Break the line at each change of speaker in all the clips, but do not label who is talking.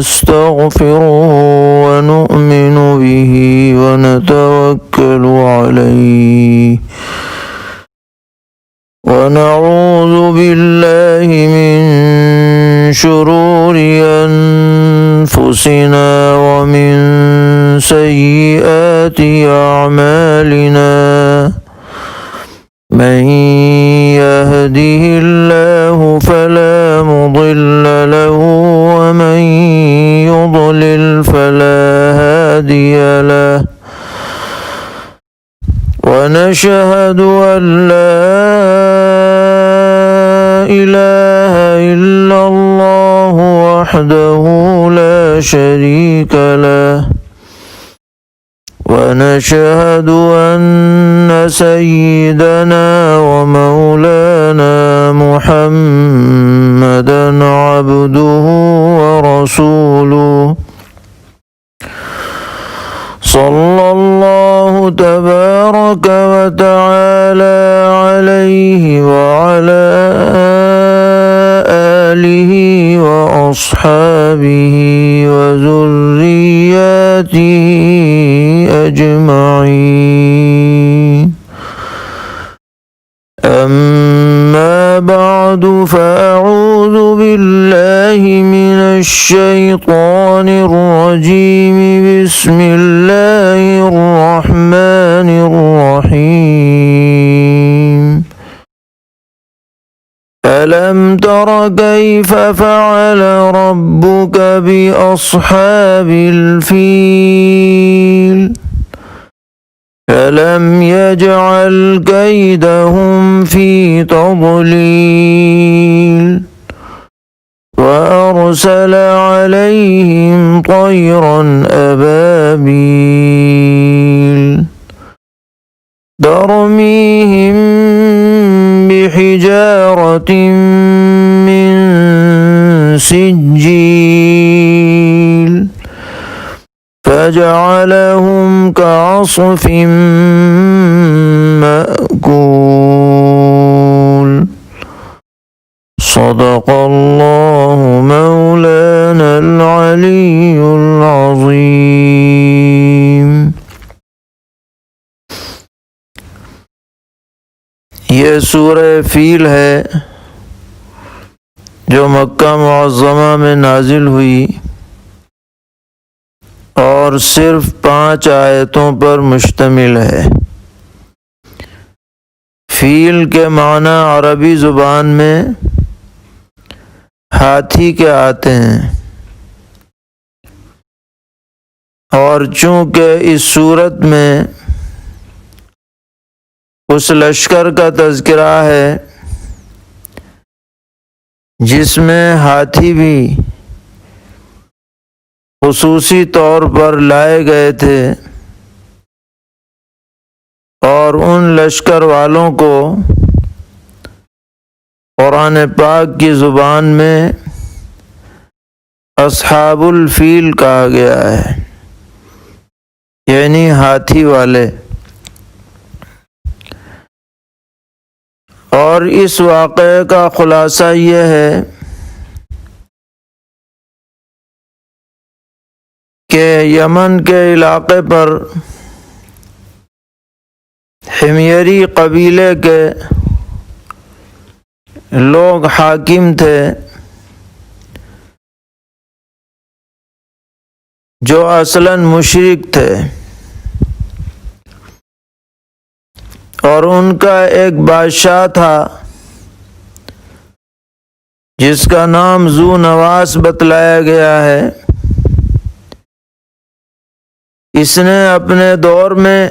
ونستغفره ونؤمن به ونتوكل عليه ونعوذ بالله من شرور أنفسنا ومن سيئات أعمالنا من يهده الله فلا مضل له ومن يضلل فلا هادي له ونشهد أن لا إله إلا الله وحده لا شريك له ونشهد أن سيدنا ومولانا محمدا عبده ورسوله صلى الله تبارك وتعالى عليه وعلى آله وأصحابه وذرياته أجمعين أما بعد فأعوذ بالله من الشيطان الرجيم بسم الله الرحمن الرحيم ألم تر كيف فعل ربك بأصحاب الفيل ألم يجعل كيدهم في تضليل وأرسل عليهم طيرا أبابيل ترميهم بحجارة من سجيل فجعلهم كعصف مأكول صدق الله مولانا العلي العظيم۔ یہ سورہ فیل ہے جو مکہ معظمہ میں نازل ہوئی اور صرف 5 آیتوں پر مشتمل ہے۔ فیل کے معنی عربی زبان میں ہاتھی کے آتے ہیں، اور چونکہ اس صورت میں اس لشکر کا تذکرہ ہے جس میں ہاتھی بھی خصوصی طور پر لائے گئے تھے، اور ان لشکر والوں کو قرآن پاک کی زبان میں اصحاب الفیل کہا گیا ہے، یعنی ہاتھی والے۔ اور اس واقعے کا خلاصہ یہ ہے کہ یمن کے علاقے پر حمیری قبیلے کے لوگ حاکم تھے جو اصلاً مشرک تھے، اور ان کا ایک بادشاہ تھا جس کا نام ذو نواس بتلایا گیا ہے۔ اس نے اپنے دور میں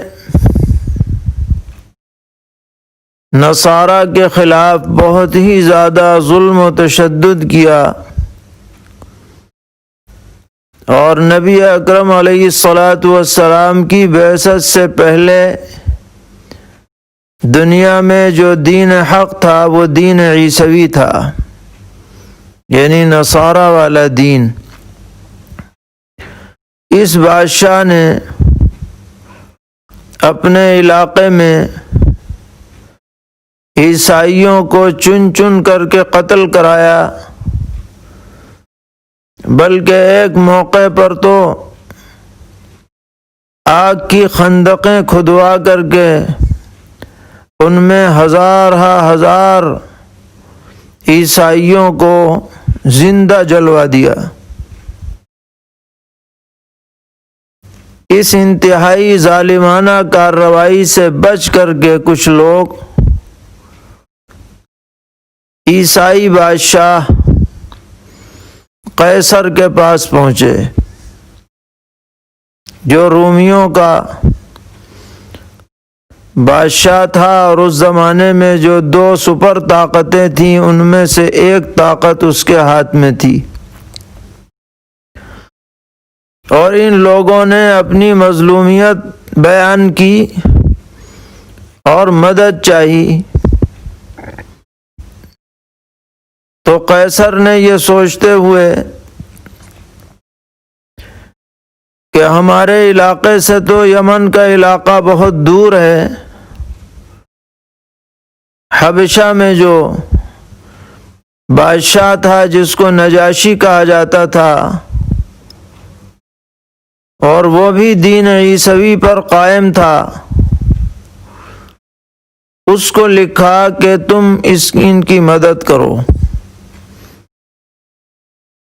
نصارہ کے خلاف بہت ہی زیادہ ظلم و تشدد کیا، اور نبی اکرم علیہ الصلاۃ والسلام کی بعثت سے پہلے دنیا میں جو دین حق تھا وہ دین عیسوی تھا، یعنی نصارہ والا دین۔ اس بادشاہ نے اپنے علاقے میں عیسائیوں کو چن چن کر کے قتل کرایا، بلکہ ایک موقع پر تو آگ کی خندقیں کھدوا کر کے ان میں ہزار عیسائیوں کو زندہ جلوا دیا۔ اس انتہائی ظالمانہ کارروائی سے بچ کر کے کچھ لوگ عیسائی بادشاہ قیصر کے پاس پہنچے، جو رومیوں کا بادشاہ تھا، اور اس زمانے میں جو 2 سپر طاقتیں تھیں ان میں سے ایک طاقت اس کے ہاتھ میں تھی، اور ان لوگوں نے اپنی مظلومیت بیان کی اور مدد چاہی۔ تو قیصر نے یہ سوچتے ہوئے کہ ہمارے علاقے سے تو یمن کا علاقہ بہت دور ہے، حبشہ میں جو بادشاہ تھا جس کو نجاشی کہا جاتا تھا، اور وہ بھی دین عیسوی پر قائم تھا، اس کو لکھا کہ تم ان کی مدد کرو۔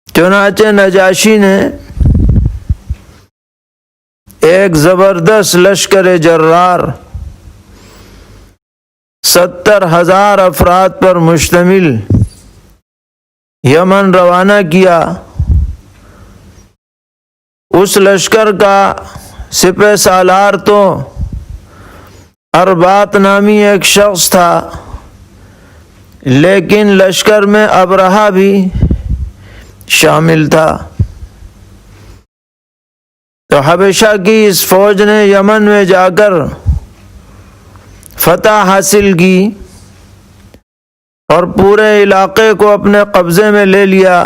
چنانچہ نجاشی نے ایک زبردست لشکر جرار 70,000 افراد پر مشتمل یمن روانہ کیا۔ اس لشکر کا سپہ سالار تو اربات نامی ایک شخص تھا، لیکن لشکر میں ابرہہ بھی شامل تھا۔ تو حبشہ کی اس فوج نے یمن میں جا کر فتح حاصل کی اور پورے علاقے کو اپنے قبضے میں لے لیا،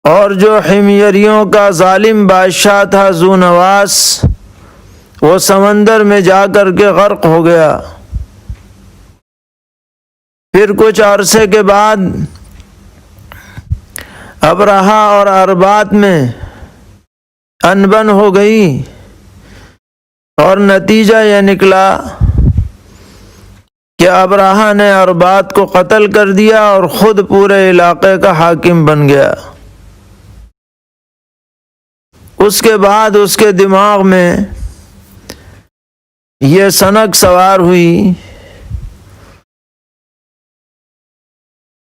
اور جو حمیریوں کا ظالم بادشاہ تھا ذو نواس، وہ سمندر میں جا کر کے غرق ہو گیا۔ پھر کچھ عرصے کے بعد ابرہہ اور اربات میں انبن ہو گئی، اور نتیجہ یہ نکلا کہ ابرہہ نے اربات کو قتل کر دیا اور خود پورے علاقے کا حاکم بن گیا۔ اس کے بعد اس کے دماغ میں یہ سنک سوار ہوئی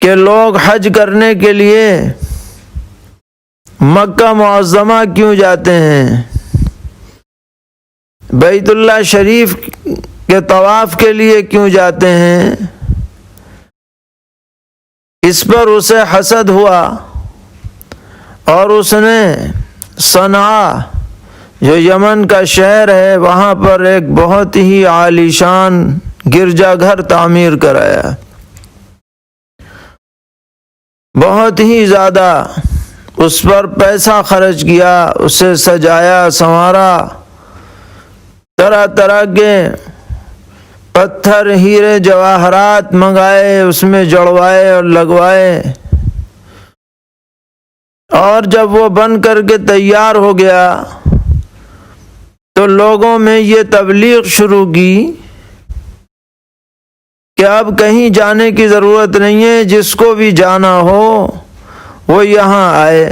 کہ لوگ حج کرنے کے لیے مکہ معظمہ کیوں جاتے ہیں، بیت اللہ شریف کے طواف کے لیے کیوں جاتے ہیں۔ اس پر اسے حسد ہوا، اور اس نے صنعاء جو یمن کا شہر ہے وہاں پر ایک بہت ہی عالیشان گرجا گھر تعمیر کرایا، بہت ہی زیادہ اس پر پیسہ خرچ کیا، اسے سجایا سنوارا، طرح طرح کے پتھر ہیرے جواہرات منگائے، اس میں جڑوائے اور لگوائے، اور جب وہ بن کر کے تیار ہو گیا تو لوگوں میں یہ تبلیغ شروع کی کہ اب کہیں جانے کی ضرورت نہیں ہے، جس کو بھی جانا ہو وہ یہاں آئے،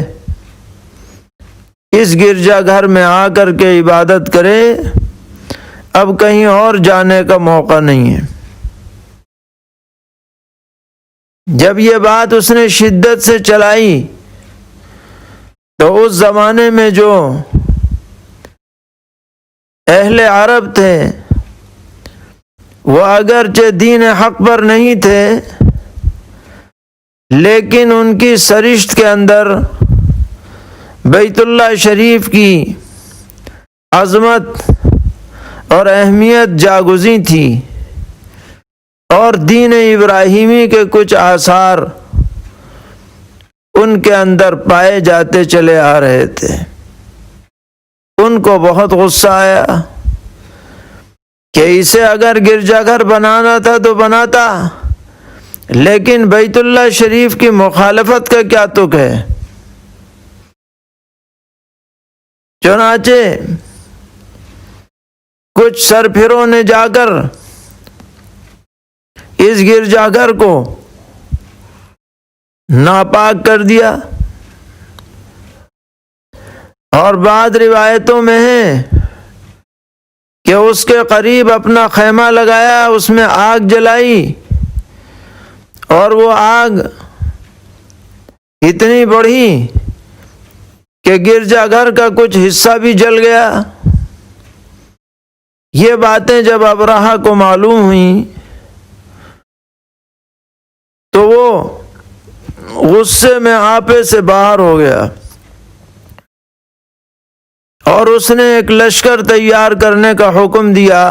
اس گرجا گھر میں آ کر کے عبادت کرے، اب کہیں اور جانے کا موقع نہیں ہے۔ جب یہ بات اس نے شدت سے چلائی تو اس زمانے میں جو اہل عرب تھے وہ اگرچہ دین حق پر نہیں تھے، لیکن ان کی سرشت کے اندر بیت اللہ شریف کی عظمت اور اہمیت جاگزی تھی، اور دین ابراہیمی کے کچھ آثار ان کے اندر پائے جاتے چلے آ رہے تھے۔ ان کو بہت غصہ آیا کہ اسے اگر گرجا گھر بنانا تھا تو بناتا، لیکن بیت اللہ شریف کی مخالفت کا کیا تک ہے؟ چنانچہ کچھ سرپھروں نے جا کر اس گرجا گھر کو ناپاک کر دیا، اور بعض روایتوں میں ہے کہ اس کے قریب اپنا خیمہ لگایا، اس میں آگ جلائی، اور وہ آگ اتنی بڑھی کہ گرجا گھر کا کچھ حصہ بھی جل گیا۔ یہ باتیں جب ابرہہ کو معلوم ہوئیں تو وہ غصے میں آپے سے باہر ہو گیا، اور اس نے ایک لشکر تیار کرنے کا حکم دیا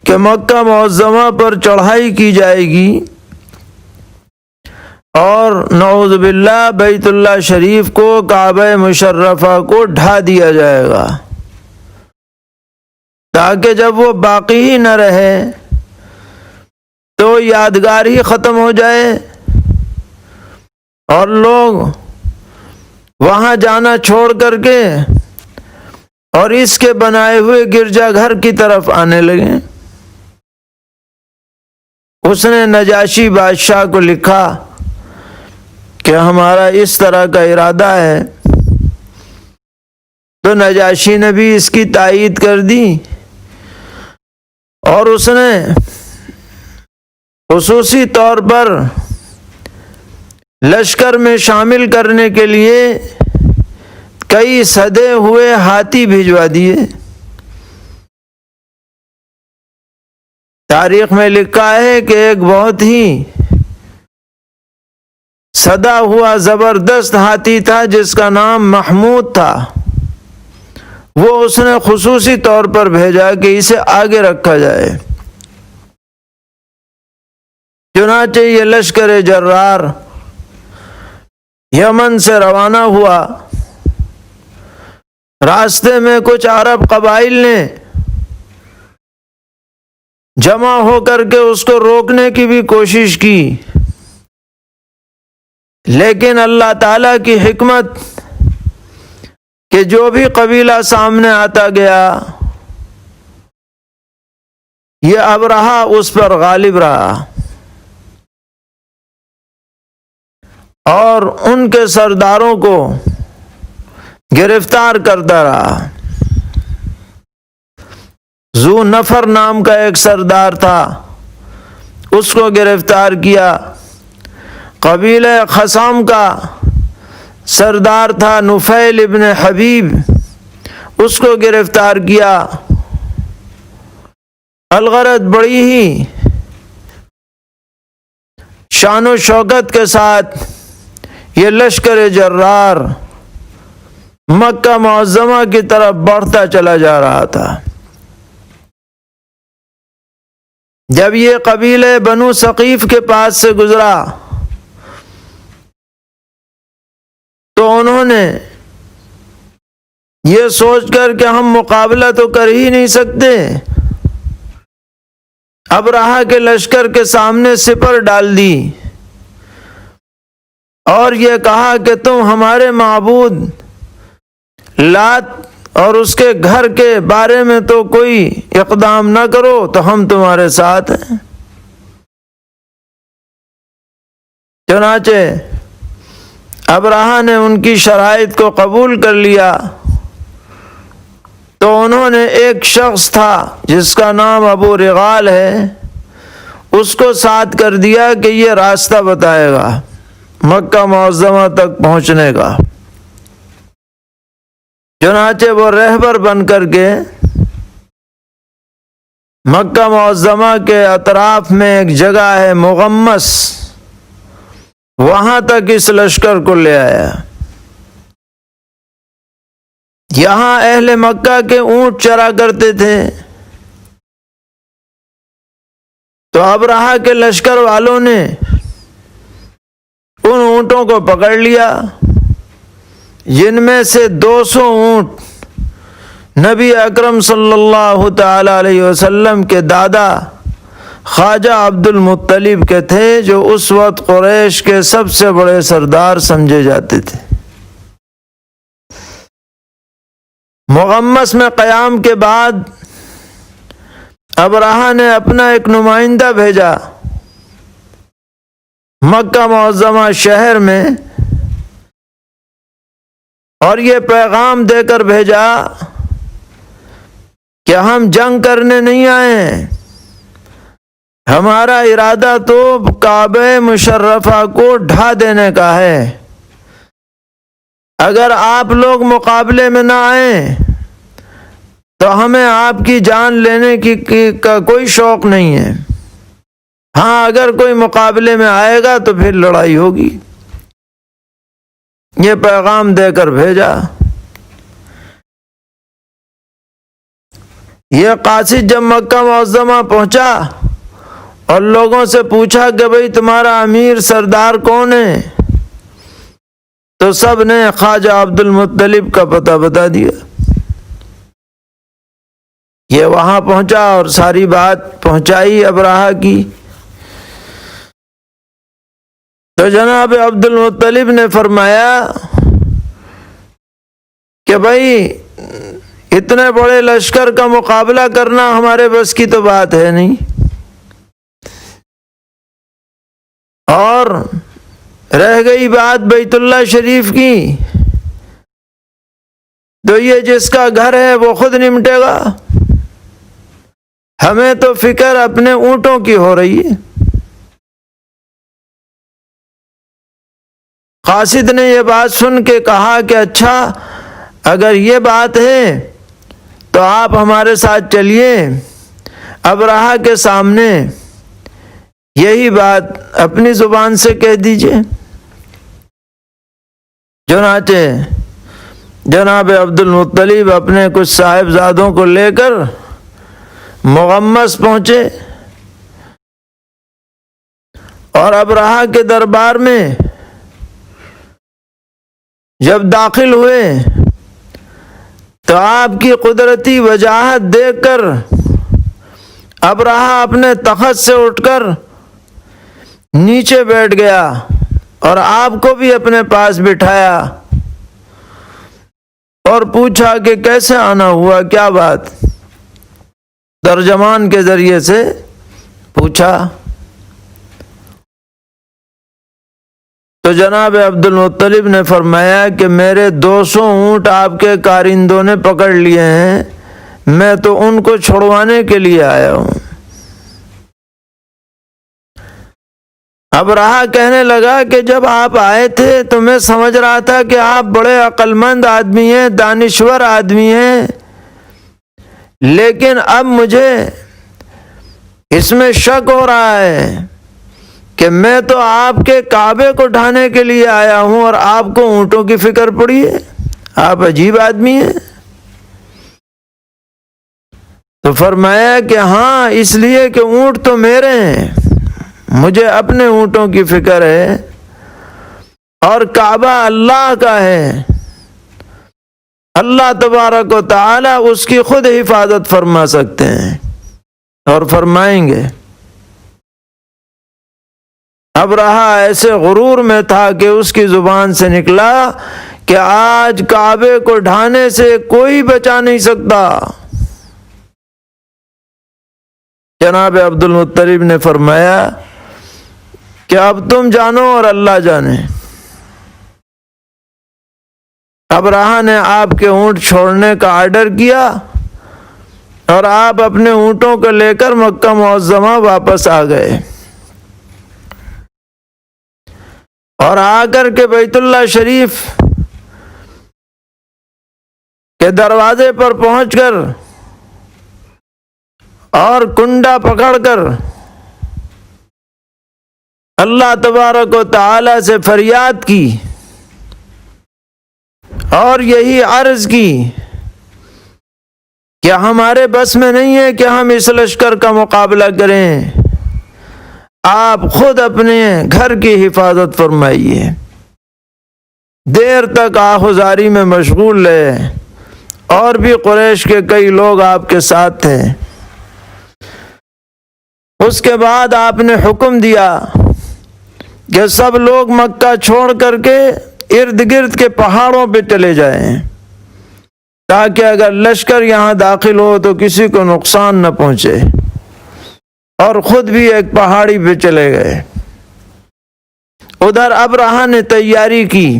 کہ مکہ معظمہ پر چڑھائی کی جائے گی، اور نعوذ باللہ بیت اللہ شریف کو، کعبہ مشرفہ کو ڈھا دیا جائے گا، تاکہ جب وہ باقی ہی نہ رہے تو یادگار ہی ختم ہو جائے، اور لوگ وہاں جانا چھوڑ کر کے اور اس کے بنائے ہوئے گرجا گھر کی طرف آنے لگے۔ اس نے نجاشی بادشاہ کو لکھا کہ ہمارا اس طرح کا ارادہ ہے، تو نجاشی نے بھی اس کی تائید کر دی، اور اس نے خصوصی طور پر لشکر میں شامل کرنے کے لیے کئی سدے ہوئے ہاتھی بھجوا دیے۔ تاریخ میں لکھا ہے کہ ایک بہت ہی سدا ہوا زبردست ہاتھی تھا جس کا نام محمود تھا، وہ اس نے خصوصی طور پر بھیجا کہ اسے آگے رکھا جائے۔ چنانچہ یہ لشکر جرار یمن سے روانہ ہوا۔ راستے میں کچھ عرب قبائل نے جمع ہو کر کے اس کو روکنے کی بھی کوشش کی، لیکن اللہ تعالیٰ کی حکمت کہ جو بھی قبیلہ سامنے آتا گیا یہ ابرہہ اس پر غالب رہا، اور ان کے سرداروں کو گرفتار کرتا رہا۔ ذو نفر نام کا ایک سردار تھا، اس کو گرفتار کیا۔ قبیلہ خثام کا سردار تھا نفیل ابن حبیب، اس کو گرفتار کیا۔ الغرض بڑی ہی شان و شوکت کے ساتھ یہ لشکر جرار مکہ معظمہ کی طرف بڑھتا چلا جا رہا تھا۔ جب یہ قبیلے بنو ثقیف کے پاس سے گزرا تو انہوں نے یہ سوچ کر کہ ہم مقابلہ تو کر ہی نہیں سکتے، ابرہہ کے لشکر کے سامنے سپر ڈال دی، اور یہ کہا کہ تم ہمارے معبود لات اور اس کے گھر کے بارے میں تو کوئی اقدام نہ کرو تو ہم تمہارے ساتھ ہیں۔ چنانچہ ابرہہ نے ان کی شرائط کو قبول کر لیا، تو انہوں نے ایک شخص تھا جس کا نام ابو رغال ہے، اس کو ساتھ کر دیا کہ یہ راستہ بتائے گا مکہ معظمہ تک پہنچنے کا۔ چنانچہ وہ رہبر بن کر کے مکہ معظمہ کے اطراف میں ایک جگہ ہے مغمس، وہاں تک اس لشکر کو لے آیا۔ یہاں اہل مکہ کے اونٹ چرا کرتے تھے، تو ابرہہ کے لشکر والوں نے ان اونٹوں کو پکڑ لیا، جن میں سے 200 اونٹ نبی اکرم صلی اللہ تعالی علیہ وسلم کے دادا خواجہ عبد المطلب کے تھے، جو اس وقت قریش کے سب سے بڑے سردار سمجھے جاتے تھے۔ مغمس میں قیام کے بعد ابرہہ نے اپنا ایک نمائندہ بھیجا مکہ معظمہ شہر میں، اور یہ پیغام دے کر بھیجا کہ ہم جنگ کرنے نہیں آئے ہیں، ہمارا ارادہ تو کعبہ مشرفہ کو ڈھا دینے کا ہے۔ اگر آپ لوگ مقابلے میں نہ آئیں تو ہمیں آپ کی جان لینے کا کوئی شوق نہیں ہے، ہاں اگر کوئی مقابلے میں آئے گا تو پھر لڑائی ہوگی۔ یہ پیغام دے کر بھیجا۔ یہ قاصد جب مکہ معظمہ پہنچا اور لوگوں سے پوچھا کہ بھئی تمہارا امیر سردار کون ہے، تو سب نے خواجہ عبد المطلب کا پتہ بتا دیا۔ یہ وہاں پہنچا اور ساری بات پہنچائی ابرہہ کی، تو جناب عبد المطلب نے فرمایا کہ بھائی اتنے بڑے لشکر کا مقابلہ کرنا ہمارے بس کی تو بات ہے نہیں، اور رہ گئی بات بیت اللہ شریف کی، تو یہ جس کا گھر ہے وہ خود نمٹے گا، ہمیں تو فکر اپنے اونٹوں کی ہو رہی ہے۔ قاصد نے یہ بات سن کے کہا کہ اچھا اگر یہ بات ہے تو آپ ہمارے ساتھ چلیے، ابرہہ کے سامنے یہی بات اپنی زبان سے کہہ دیجئے۔ چنانچہ جناب عبد المطلب اپنے کچھ صاحبزادوں کو لے کر مغمس پہنچے اور ابرہہ کے دربار میں جب داخل ہوئے تو آپ کی قدرتی وجاہت دیکھ کر ابرہہ اپنے تخت سے اٹھ کر نیچے بیٹھ گیا اور آپ کو بھی اپنے پاس بٹھایا اور پوچھا کہ کیسے آنا ہوا، کیا بات؟ ترجمان کے ذریعے سے پوچھا تو جناب عبد المطلب نے فرمایا کہ میرے 200 اونٹ آپ کے کارندوں نے پکڑ لیے ہیں، میں تو ان کو چھڑوانے کے لیے آیا ہوں۔ ابرہہ کہنے لگا کہ جب آپ آئے تھے تو میں سمجھ رہا تھا کہ آپ بڑے عقل مند آدمی ہیں، دانشور آدمی ہیں، لیکن اب مجھے اس میں شک ہو رہا ہے کہ میں تو آپ کے کعبے کو ڈھانے کے لیے آیا ہوں اور آپ کو اونٹوں کی فکر پڑی ہے، آپ عجیب آدمی ہیں۔ تو فرمایا کہ ہاں اس لیے کہ اونٹ تو میرے ہیں، مجھے اپنے اونٹوں کی فکر ہے، اور کعبہ اللہ کا ہے، اللہ تبارک و تعالی اس کی خود حفاظت فرما سکتے ہیں اور فرمائیں گے۔ ابرہہ ایسے غرور میں تھا کہ اس کی زبان سے نکلا کہ آج کعبے کو ڈھانے سے کوئی بچا نہیں سکتا۔ جناب عبد المطلب نے فرمایا کہ اب تم جانو اور اللہ جانے۔ ابرہہ نے آپ کے اونٹ چھوڑنے کا آرڈر کیا اور آپ اپنے اونٹوں کو لے کر مکہ معظمہ واپس آ گئے، اور آ کر کے بیت اللہ شریف کے دروازے پر پہنچ کر اور کنڈا پکڑ کر اللہ تبارک و تعالی سے فریاد کی اور یہی عرض کی کہ ہمارے بس میں نہیں ہے کہ ہم اس لشکر کا مقابلہ کریں، آپ خود اپنے گھر کی حفاظت فرمائیے۔ دیر تک آہوزاری میں مشغول رہے، اور بھی قریش کے کئی لوگ آپ کے ساتھ تھے۔ اس کے بعد آپ نے حکم دیا کہ سب لوگ مکہ چھوڑ کر کے ارد گرد کے پہاڑوں پہ چلے جائیں، تاکہ اگر لشکر یہاں داخل ہو تو کسی کو نقصان نہ پہنچے، اور خود بھی ایک پہاڑی پہ چلے گئے۔ ادھر ابرہہ نے تیاری کی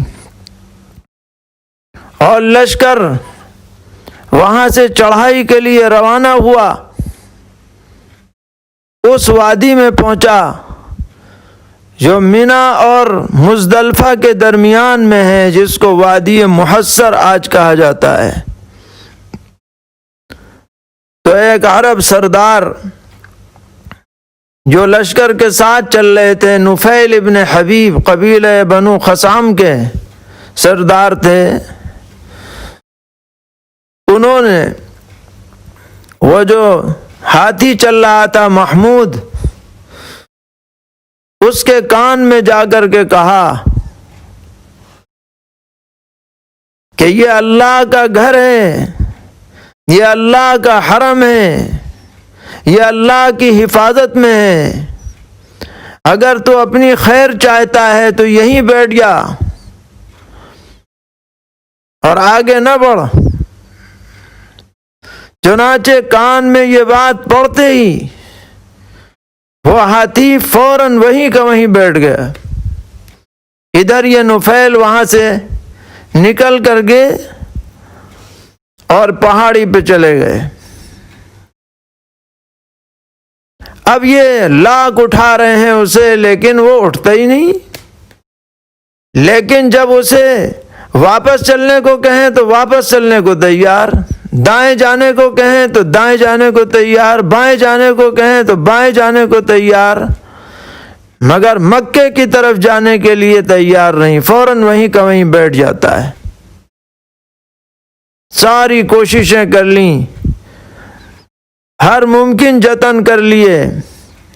اور لشکر وہاں سے چڑھائی کے لیے روانہ ہوا۔ اس وادی میں پہنچا جو منی اور مزدلفہ کے درمیان میں ہے، جس کو وادی محصر آج کہا جاتا ہے۔ تو ایک عرب سردار جو لشکر کے ساتھ چل رہے تھے، نفیل ابن حبیب قبیلہ بنو خثعم کے سردار تھے، انہوں نے وہ جو ہاتھی چل رہا تھا محمود، اس کے کان میں جا کر کے کہا کہ یہ اللہ کا گھر ہے، یہ اللہ کا حرم ہے، یہ اللہ کی حفاظت میں ہے، اگر تو اپنی خیر چاہتا ہے تو یہیں بیٹھ جا اور آگے نہ بڑھ۔ چنانچہ کان میں یہ بات پڑتے ہی وہ ہاتھی فوراً وہیں کا وہیں بیٹھ گیا۔ ادھر یہ نفیل وہاں سے نکل کر گئے اور پہاڑی پہ چلے گئے۔ اب یہ لاک اٹھا رہے ہیں اسے، لیکن وہ اٹھتا ہی نہیں۔ لیکن جب اسے واپس چلنے کو کہیں تو واپس چلنے کو تیار، دائیں جانے کو کہیں تو دائیں جانے کو تیار، بائیں جانے کو کہیں تو بائیں جانے کو تیار، مگر مکے کی طرف جانے کے لیے تیار نہیں، فوراً وہیں کا وہیں بیٹھ جاتا ہے۔ ساری کوششیں کر لیں، ہر ممکن جتن کر لیے،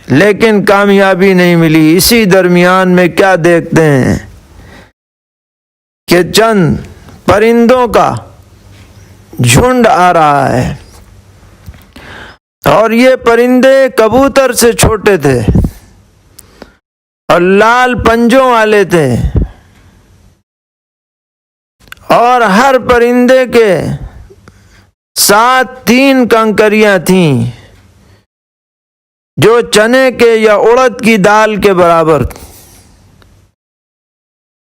لیکن کامیابی نہیں ملی۔ اسی درمیان میں کیا دیکھتے ہیں کہ چند پرندوں کا جھنڈ آ رہا ہے، اور یہ پرندے کبوتر سے چھوٹے تھے اور لال پنجوں والے تھے، اور ہر پرندے کے ساتھ 3 کنکریاں تھیں جو چنے کے یا اڑد کی دال کے برابر،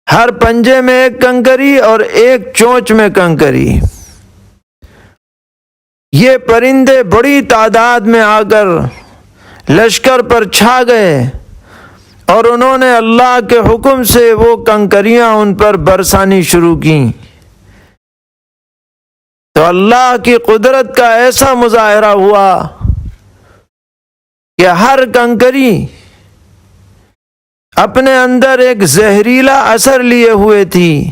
ہر پنجے میں 1 کنکری اور 1 چونچ میں کنکری۔ یہ پرندے بڑی تعداد میں آ کر لشکر پر چھا گئے، اور انہوں نے اللہ کے حکم سے وہ کنکریاں ان پر برسانی شروع کیں۔ تو اللہ کی قدرت کا ایسا مظاہرہ ہوا کہ ہر کنکری اپنے اندر ایک زہریلا اثر لیے ہوئے تھی،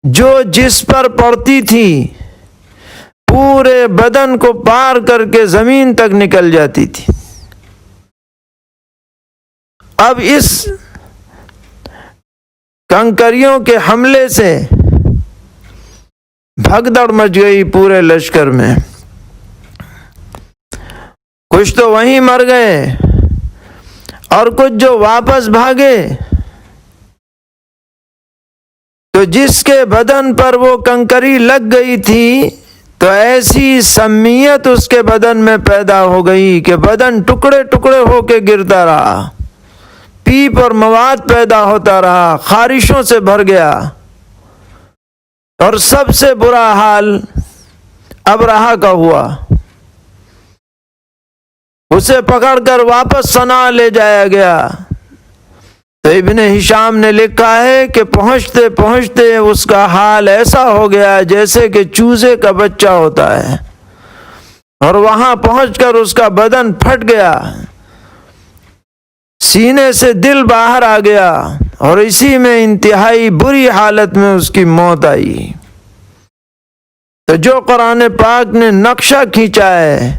جو جس پر پڑتی تھی پورے بدن کو پار کر کے زمین تک نکل جاتی تھی۔ اب اس کنکریوں کے حملے سے بھگدڑ مچ گئی پورے لشکر میں۔ کچھ تو وہیں مر گئے اور کچھ جو واپس بھاگے، تو جس کے بدن پر وہ کنکری لگ گئی تھی تو ایسی سمیت اس کے بدن میں پیدا ہو گئی کہ بدن ٹکڑے ٹکڑے ہو کے گرتا رہا، پیپ اور مواد پیدا ہوتا رہا، خارشوں سے بھر گیا، اور سب سے برا حال ابرہہ کا ہوا۔ اسے پکڑ کر واپس صنعاء لے جایا گیا۔ تو ابن ہشام نے لکھا ہے کہ پہنچتے پہنچتے اس کا حال ایسا ہو گیا جیسے کہ چوزے کا بچہ ہوتا ہے، اور وہاں پہنچ کر اس کا بدن پھٹ گیا، سینے سے دل باہر آ گیا، اور اسی میں انتہائی بری حالت میں اس کی موت آئی۔ تو جو قرآن پاک نے نقشہ کھینچا ہے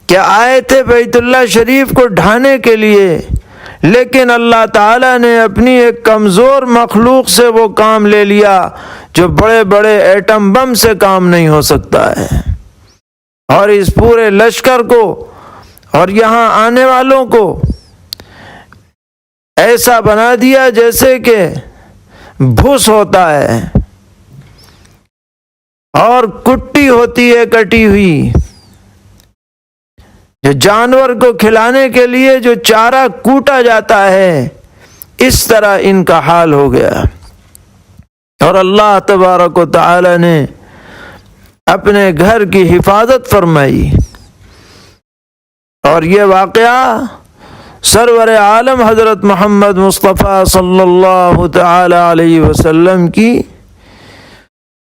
کہ آئے تھے بیت اللہ شریف کو ڈھانے کے لیے، لیکن اللہ تعالیٰ نے اپنی ایک کمزور مخلوق سے وہ کام لے لیا جو بڑے بڑے ایٹم بم سے کام نہیں ہو سکتا ہے، اور اس پورے لشکر کو اور یہاں آنے والوں کو ایسا بنا دیا جیسے کہ بھوس ہوتا ہے اور کٹی ہوتی ہے کٹی ہوئی، جو جانور کو کھلانے کے لیے جو چارہ کوٹا جاتا ہے، اس طرح ان کا حال ہو گیا۔ اور اللہ تبارک و تعالی نے اپنے گھر کی حفاظت فرمائی، اور یہ واقعہ سرور عالم حضرت محمد مصطفیٰ صلی اللہ تعالی علیہ وسلم کی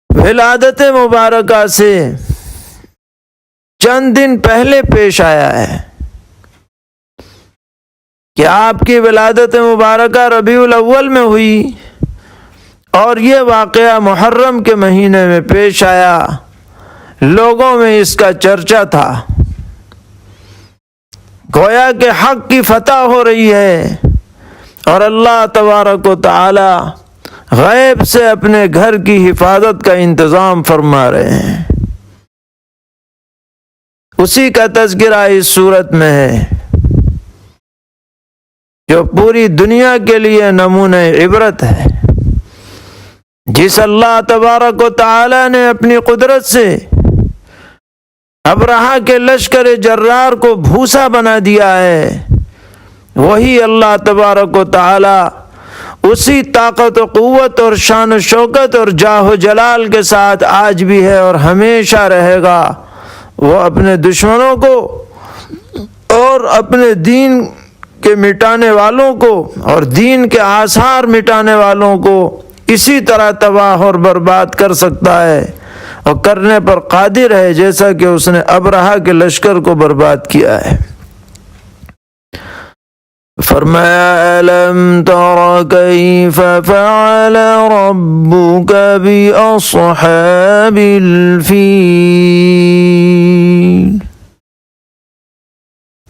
ولادت مبارکہ سے چند دن پہلے پیش آیا ہے کہ آپ کی ولادت مبارکہ ربیع الاول میں ہوئی، اور یہ واقعہ محرم کے مہینے میں پیش آیا۔ لوگوں میں اس کا چرچا تھا، گویا کہ حق کی فتح ہو رہی ہے، اور اللہ تبارک و تعالی غیب سے اپنے گھر کی حفاظت کا انتظام فرما رہے ہیں۔ اسی کا تذکرہ اس صورت میں ہے، جو پوری دنیا کے لیے نمونہ عبرت ہے۔ جس اللہ تبارک و تعالی نے اپنی قدرت سے ابرہہ کے لشکر جرار کو بھوسا بنا دیا ہے، وہی اللہ تبارک و تعالی اسی طاقت و قوت اور شان و شوکت اور جاہ و جلال کے ساتھ آج بھی ہے اور ہمیشہ رہے گا۔ وہ اپنے دشمنوں کو اور اپنے دین کے مٹانے والوں کو اور دین کے آثار مٹانے والوں کو اسی طرح تباہ اور برباد کر سکتا ہے، اور کرنے پر قادر ہے، جیسا کہ اس نے ابرہہ کے لشکر کو برباد کیا ہے۔ فرمایا أَلَمْ تَرَ كَيْفَ فَعَلَ رَبُّكَ بِأَصْحَابِ الْفِيلِ،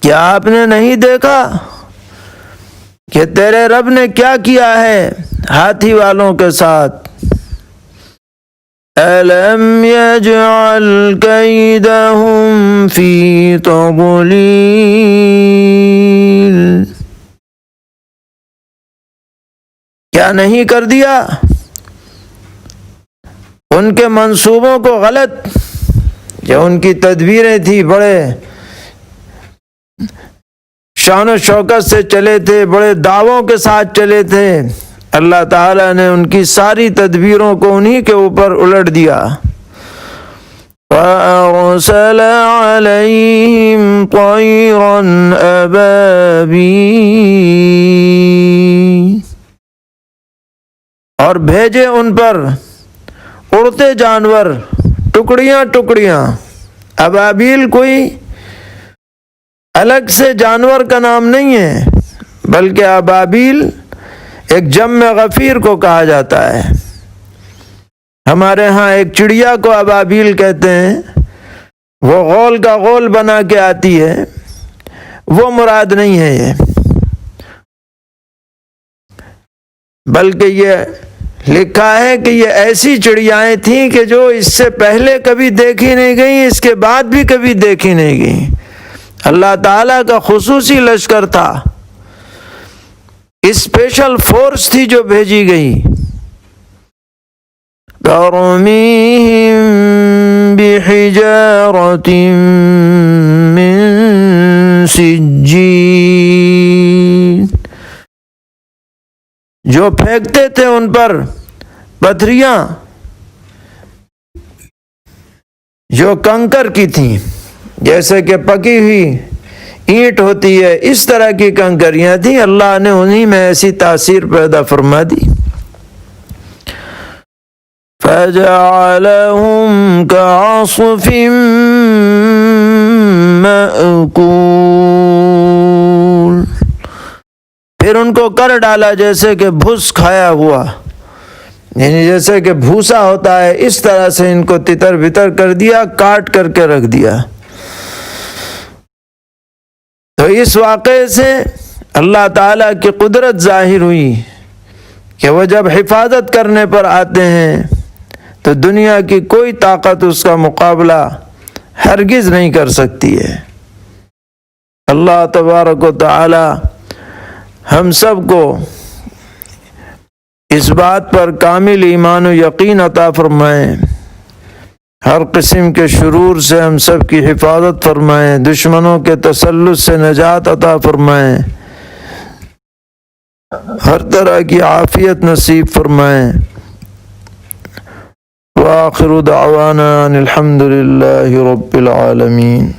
کیا آپ نے نہیں دیکھا کہ تیرے رب نے کیا کیا ہے ہاتھی والوں کے ساتھ؟ أَلَمْ يَجْعَلْ كَيْدَهُمْ فِي تَضْلِيلٍ، کیا نہیں کر دیا ان کے منصوبوں کو غلط؟ جو ان کی تدبیریں تھیں بڑے شان و شوکت سے چلے تھے، بڑے دعووں کے ساتھ چلے تھے، اللہ تعالیٰ نے ان کی ساری تدبیروں کو انہی کے اوپر الٹ دیا۔ وَأَرْسَلَ عَلَيْهِمْ طَيْرًا أَبَابِيلَ، اور بھیجے ان پر اڑتے جانور، ٹکڑیاں ٹکڑیاں۔ ابابیل کوئی الگ سے جانور کا نام نہیں ہے، بلکہ ابابیل ایک جمع غفیر کو کہا جاتا ہے۔ ہمارے ہاں ایک چڑیا کو ابابیل کہتے ہیں، وہ غول کا غول بنا کے آتی ہے، وہ مراد نہیں ہے یہ، بلکہ یہ لکھا ہے کہ یہ ایسی چڑیائیں تھیں کہ جو اس سے پہلے کبھی دیکھی نہیں گئیں، اس کے بعد بھی کبھی دیکھی نہیں گئیں۔ اللہ تعالیٰ کا خصوصی لشکر تھا، اسپیشل فورس تھی جو بھیجی گئی۔ ترمیہم بحجارۃ من سجیل، جو پھینکتے تھے ان پر پتھریاں جو کنکر کی تھیں، جیسے کہ پکی ہوئی اینٹ ہوتی ہے، اس طرح کی کنکریاں تھیں۔ اللہ نے انہی میں ایسی تاثیر پیدا فرما دی۔ فَجَعَلَهُمْ كَعَصْفٍ مَأْكُولٍ، پھر ان کو کر ڈالا جیسے کہ بھس کھایا ہوا، یعنی جیسے کہ بھوسا ہوتا ہے، اس طرح سے ان کو تتر بتر کر دیا، کاٹ کر کے رکھ دیا۔ تو اس واقعے سے اللہ تعالیٰ کی قدرت ظاہر ہوئی کہ وہ جب حفاظت کرنے پر آتے ہیں تو دنیا کی کوئی طاقت اس کا مقابلہ ہرگز نہیں کر سکتی ہے۔ اللہ تبارک و تعالی ہم سب کو اس بات پر کامل ایمان و یقین عطا فرمائیں، ہر قسم کے شرور سے ہم سب کی حفاظت فرمائیں، دشمنوں کے تسلط سے نجات عطا فرمائیں، ہر طرح کی عافیت نصیب فرمائیں۔ وآخر دعوانا ان الحمد للہ رب العالمین۔